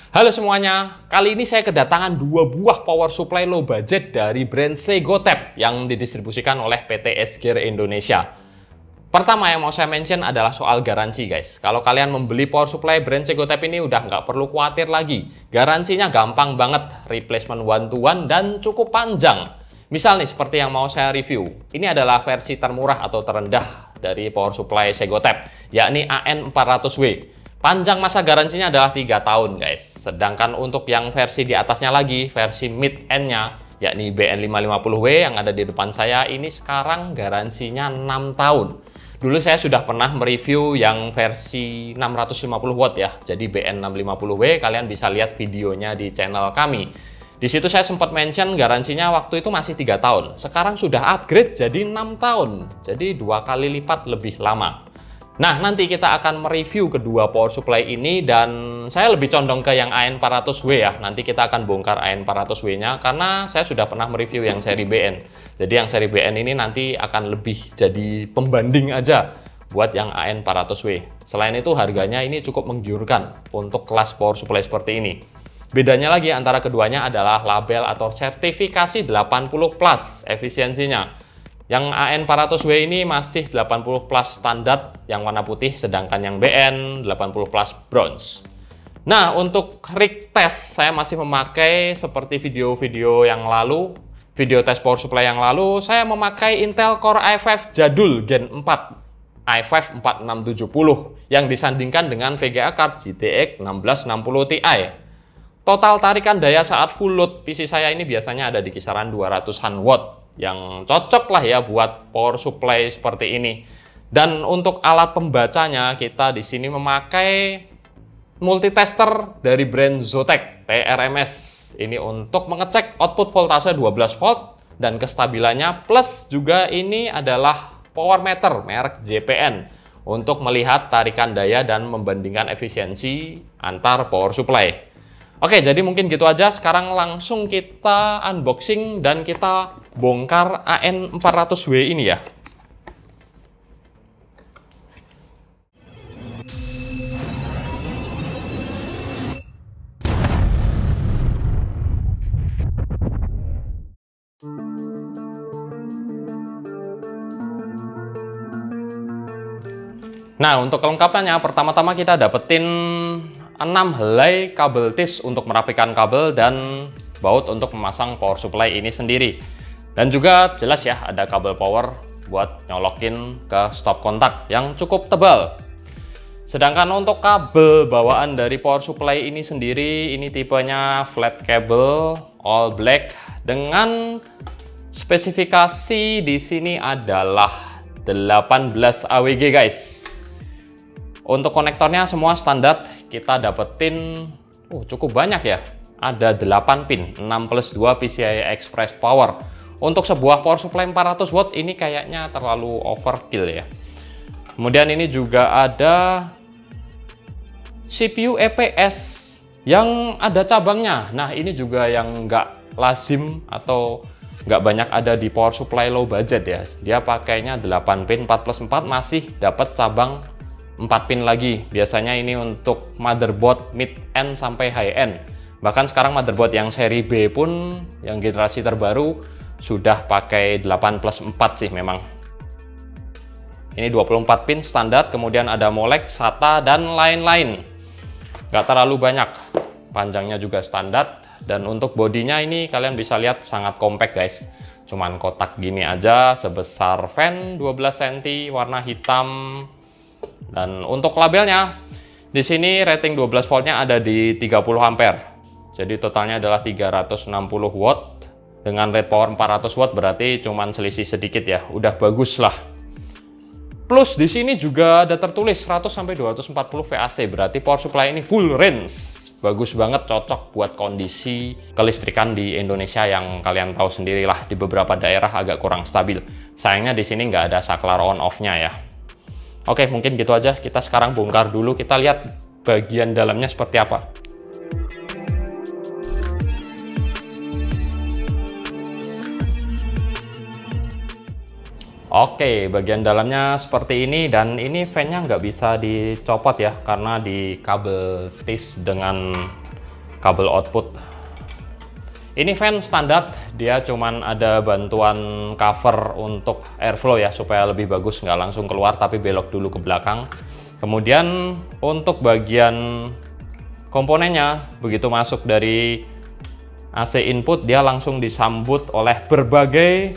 Halo semuanya, kali ini saya kedatangan dua buah power supply low budget dari brand Segotep yang didistribusikan oleh PT S-Gear Indonesia. Pertama yang mau saya mention adalah soal garansi guys. Kalau kalian membeli power supply brand Segotep ini udah nggak perlu khawatir lagi. Garansinya gampang banget, replacement one to one dan cukup panjang. Misal nih seperti yang mau saya review, ini adalah versi termurah atau terendah dari power supply Segotep, yakni AN400W. Panjang masa garansinya adalah 3 tahun guys. Sedangkan untuk yang versi di atasnya lagi, versi mid-end-nya, yakni BN550W yang ada di depan saya, ini sekarang garansinya 6 tahun. Dulu saya sudah pernah mereview yang versi 650 watt ya. Jadi BN650W, kalian bisa lihat videonya di channel kami. Di situ saya sempat mention garansinya waktu itu masih 3 tahun. Sekarang sudah upgrade jadi 6 tahun. Jadi 2 kali lipat lebih lama. Nah, nanti kita akan mereview kedua power supply ini dan saya lebih condong ke yang AN400W ya. Nanti kita akan bongkar AN400W-nya karena saya sudah pernah mereview yang seri BN. Jadi yang seri BN ini nanti akan lebih jadi pembanding aja buat yang AN400W. Selain itu harganya ini cukup menggiurkan untuk kelas power supply seperti ini. Bedanya lagi antara keduanya adalah label atau sertifikasi 80+ efisiensinya. Yang AN400W ini masih 80+ standar yang warna putih, sedangkan yang BN 80+ bronze. Nah, untuk rig test saya masih memakai seperti video-video yang lalu, video tes power supply yang lalu, saya memakai Intel Core i5 jadul Gen 4, i5 4670 yang disandingkan dengan VGA card GTX 1660 Ti. Total tarikan daya saat full load PC saya ini biasanya ada di kisaran 200-an watt. Yang cocok lah ya buat power supply seperti ini. Dan untuk alat pembacanya kita di sini memakai multitester dari brand Zotac TRMS. Ini untuk mengecek output voltase 12 volt dan kestabilannya, plus juga ini adalah power meter merek JPN untuk melihat tarikan daya dan membandingkan efisiensi antar power supply. Oke, jadi mungkin gitu aja. Sekarang langsung kita unboxing dan kita bongkar AN400W ini ya. Nah, untuk kelengkapannya pertama-tama kita dapetin 6 helai kabel tis untuk merapikan kabel dan baut untuk memasang power supply ini sendiri. Dan juga jelas ya ada kabel power buat nyolokin ke stop kontak yang cukup tebal. Sedangkan untuk kabel bawaan dari power supply ini sendiri, ini tipenya flat cable all black dengan spesifikasi di sini adalah 18 AWG guys. Untuk konektornya semua standar, kita dapetin cukup banyak ya. Ada 8 pin, 6+2 PCI Express power. Untuk sebuah power supply 400 watt ini kayaknya terlalu overkill ya. Kemudian ini juga ada CPU EPS yang ada cabangnya. Nah, ini juga yang nggak lazim atau nggak banyak ada di power supply low budget ya. Dia pakainya 8 pin, 4+4 masih dapat cabang 4 pin lagi. Biasanya ini untuk motherboard mid-end sampai high-end. Bahkan sekarang motherboard yang seri B pun, yang generasi terbaru, sudah pakai 8+4 sih memang. Ini 24 pin standar, kemudian ada molek, SATA, dan lain-lain. Nggak terlalu banyak. Panjangnya juga standar. Dan untuk bodinya ini kalian bisa lihat sangat compact guys. Cuman kotak gini aja, sebesar fan 12 cm, warna hitam. Dan untuk labelnya, di sini rating 12 voltnya ada di 30 ampere. Jadi totalnya adalah 360 watt. Dengan rate power 400 watt berarti cuman selisih sedikit ya. Udah bagus lah. Plus di sini juga ada tertulis 100-240 VAC. Berarti power supply ini full range. Bagus banget, cocok buat kondisi kelistrikan di Indonesia yang kalian tahu sendirilah. Di beberapa daerah agak kurang stabil. Sayangnya di sini nggak ada saklar on off-nya ya. Oke, mungkin gitu aja. Kita sekarang bongkar dulu. Kita lihat bagian dalamnya seperti apa. Oke, bagian dalamnya seperti ini, dan ini fan-nya nggak bisa dicopot ya, karena di kabel tis dengan kabel output. Ini fan standar, dia cuman ada bantuan cover untuk airflow ya, supaya lebih bagus, nggak langsung keluar tapi belok dulu ke belakang. Kemudian untuk bagian komponennya, begitu masuk dari AC input, dia langsung disambut oleh berbagai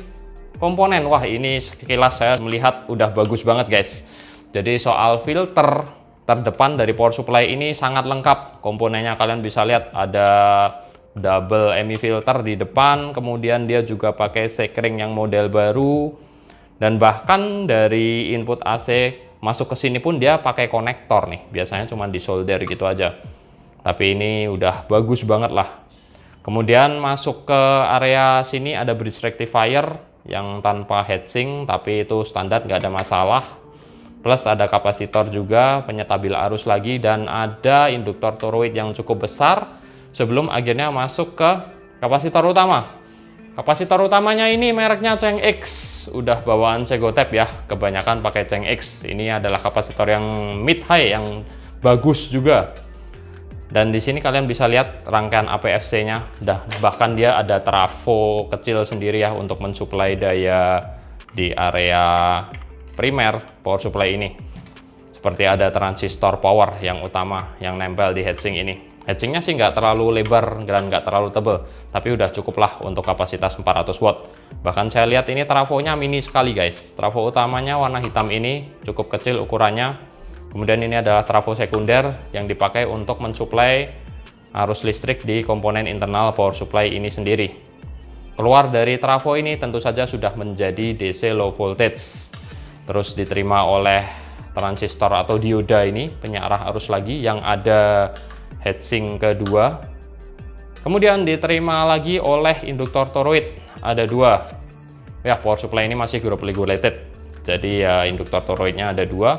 komponen. Wah, ini sekilas saya melihat udah bagus banget guys. Jadi soal filter terdepan dari power supply ini sangat lengkap komponennya. Kalian bisa lihat ada double EMI filter di depan, kemudian dia juga pakai sekring yang model baru, dan bahkan dari input AC masuk ke sini pun dia pakai konektor nih. Biasanya cuma di solder gitu aja, tapi ini udah bagus banget lah. Kemudian masuk ke area sini ada bridge rectifier yang tanpa heatsink, tapi itu standar, nggak ada masalah. Plus ada kapasitor juga, penyetabil arus lagi, dan ada induktor toroid yang cukup besar. Sebelum akhirnya masuk ke kapasitor utama. Kapasitor utamanya ini mereknya Changx, udah bawaan Segotep ya, kebanyakan pakai Changx. Ini adalah kapasitor yang mid high yang bagus juga. Dan di sini kalian bisa lihat rangkaian APFC-nya, bahkan dia ada trafo kecil sendiri ya untuk mensuplai daya di area primer power supply ini. Seperti ada transistor power yang utama yang nempel di heatsink ini. Heatsinknya sih nggak terlalu lebar dan nggak terlalu tebal, tapi udah cukup lah untuk kapasitas 400 watt. Bahkan saya lihat ini trafonya mini sekali guys. Trafo utamanya warna hitam ini cukup kecil ukurannya. Kemudian ini adalah trafo sekunder yang dipakai untuk mensuplai arus listrik di komponen internal power supply ini sendiri. Keluar dari trafo ini tentu saja sudah menjadi DC low voltage. Terus diterima oleh transistor atau dioda ini, penyarah arus lagi yang ada heatsink kedua. Kemudian diterima lagi oleh induktor toroid, ada dua ya. Power supply ini masih group regulated, jadi ya induktor toroidnya ada dua.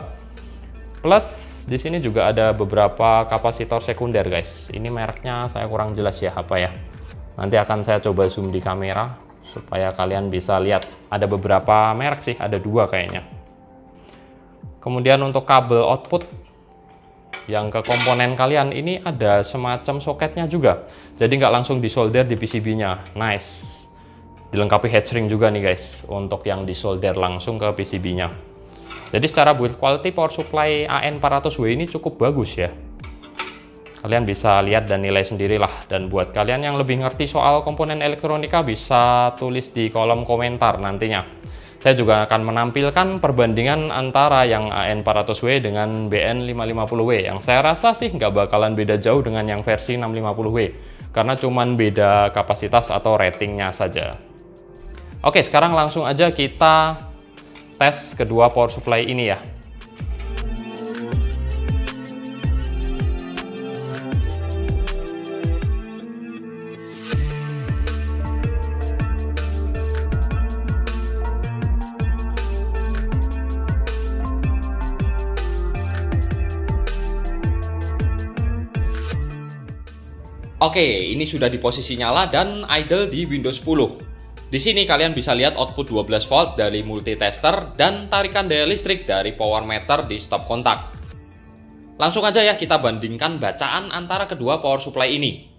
Plus di sini juga ada beberapa kapasitor sekunder guys. Ini mereknya saya kurang jelas ya apa ya, nanti akan saya coba zoom di kamera supaya kalian bisa lihat. Ada beberapa merek sih, ada dua kayaknya. Kemudian untuk kabel output yang ke komponen kalian ini ada semacam soketnya juga, jadi nggak langsung disolder di PCB-nya. Nice, dilengkapi heatsink juga nih guys untuk yang disolder langsung ke PCB-nya. Jadi secara build quality power supply AN400W ini cukup bagus ya. Kalian bisa lihat dan nilai sendirilah. Dan buat kalian yang lebih ngerti soal komponen elektronika bisa tulis di kolom komentar nantinya. Saya juga akan menampilkan perbandingan antara yang AN400W dengan BN550W, yang saya rasa sih nggak bakalan beda jauh dengan yang versi 650W, karena cuman beda kapasitas atau ratingnya saja. Oke, sekarang langsung aja kita tes kedua power supply ini ya. Oke, ini sudah di posisi nyala dan idle di Windows 10. Di sini kalian bisa lihat output 12 volt dari multitester dan tarikan daya listrik dari power meter di stop kontak. Langsung aja ya kita bandingkan bacaan antara kedua power supply ini.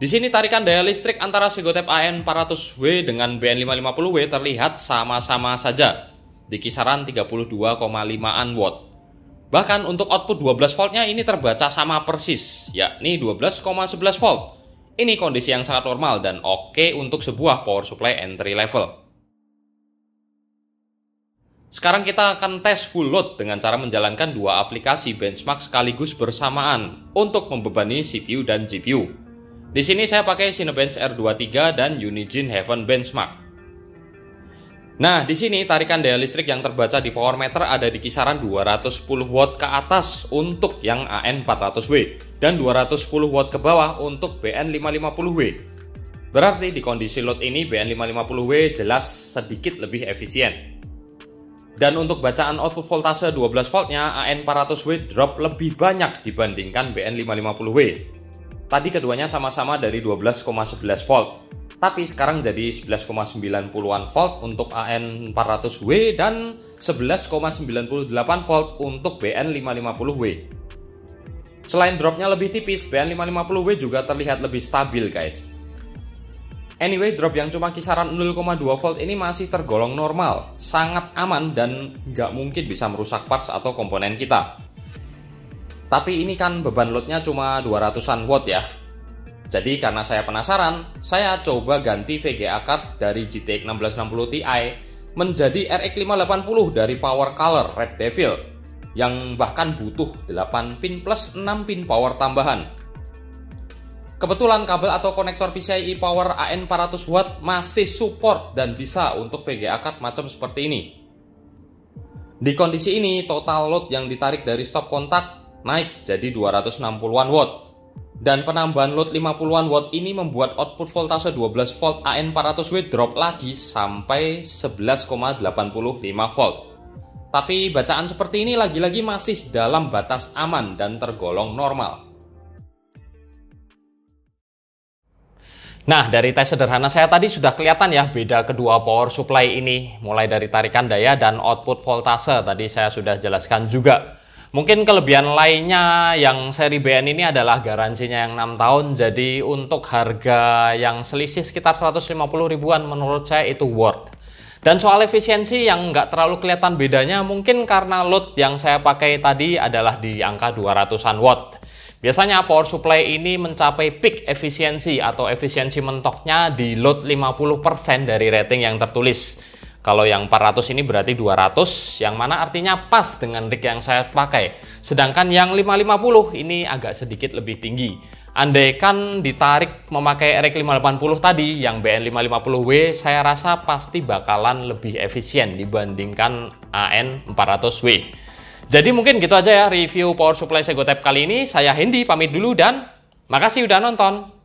Di sini tarikan daya listrik antara Segotep AN400W dengan BN550W terlihat sama-sama saja di kisaran 32,5an watt. Bahkan untuk output 12 voltnya ini terbaca sama persis, yakni 12,11 volt. Ini kondisi yang sangat normal dan oke untuk sebuah power supply entry level. Sekarang kita akan tes full load dengan cara menjalankan dua aplikasi benchmark sekaligus bersamaan untuk membebani CPU dan GPU. Di sini saya pakai Cinebench R23 dan Unigine Heaven Benchmark. Nah, di sini tarikan daya listrik yang terbaca di power meter ada di kisaran 210 watt ke atas untuk yang AN400W dan 210 watt ke bawah untuk BN550W. Berarti di kondisi load ini BN550W jelas sedikit lebih efisien. Dan untuk bacaan output voltase 12 voltnya AN400W drop lebih banyak dibandingkan BN550W. Tadi keduanya sama-sama dari 12,11 volt. Tapi sekarang jadi 11,90-an volt untuk AN400W dan 11,98 volt untuk BN550W. Selain dropnya lebih tipis, BN550W juga terlihat lebih stabil guys. Anyway, drop yang cuma kisaran 0,2 volt ini masih tergolong normal, sangat aman dan nggak mungkin bisa merusak parts atau komponen kita. Tapi ini kan beban loadnya cuma 200-an watt ya. Jadi karena saya penasaran, saya coba ganti VGA card dari GTX 1660 Ti menjadi RX 580 dari Power Color Red Devil yang bahkan butuh 8 pin plus 6 pin power tambahan. Kebetulan kabel atau konektor PCIe Power AN 400W masih support dan bisa untuk VGA card macam seperti ini. Di kondisi ini, total load yang ditarik dari stop kontak naik jadi 260-an watt. Dan penambahan load 50-an watt ini membuat output voltase 12 volt AN 400W drop lagi sampai 11,85 volt. Tapi bacaan seperti ini lagi-lagi masih dalam batas aman dan tergolong normal. Nah, dari tes sederhana saya tadi sudah kelihatan ya beda kedua power supply ini, mulai dari tarikan daya dan output voltase tadi saya sudah jelaskan juga. Mungkin kelebihan lainnya yang seri BN ini adalah garansinya yang 6 tahun, jadi untuk harga yang selisih sekitar 150 ribuan menurut saya itu worth. Dan soal efisiensi yang nggak terlalu kelihatan bedanya mungkin karena load yang saya pakai tadi adalah di angka 200-an watt. Biasanya power supply ini mencapai peak efisiensi atau efisiensi mentoknya di load 50% dari rating yang tertulis. Kalau yang 400 ini berarti 200, yang mana artinya pas dengan rig yang saya pakai. Sedangkan yang 550 ini agak sedikit lebih tinggi. Andaikan ditarik memakai RX 580 tadi, yang BN550W, saya rasa pasti bakalan lebih efisien dibandingkan AN 400W. Jadi mungkin gitu aja ya review power supply Segotep kali ini. Saya Hendy pamit dulu dan makasih udah nonton.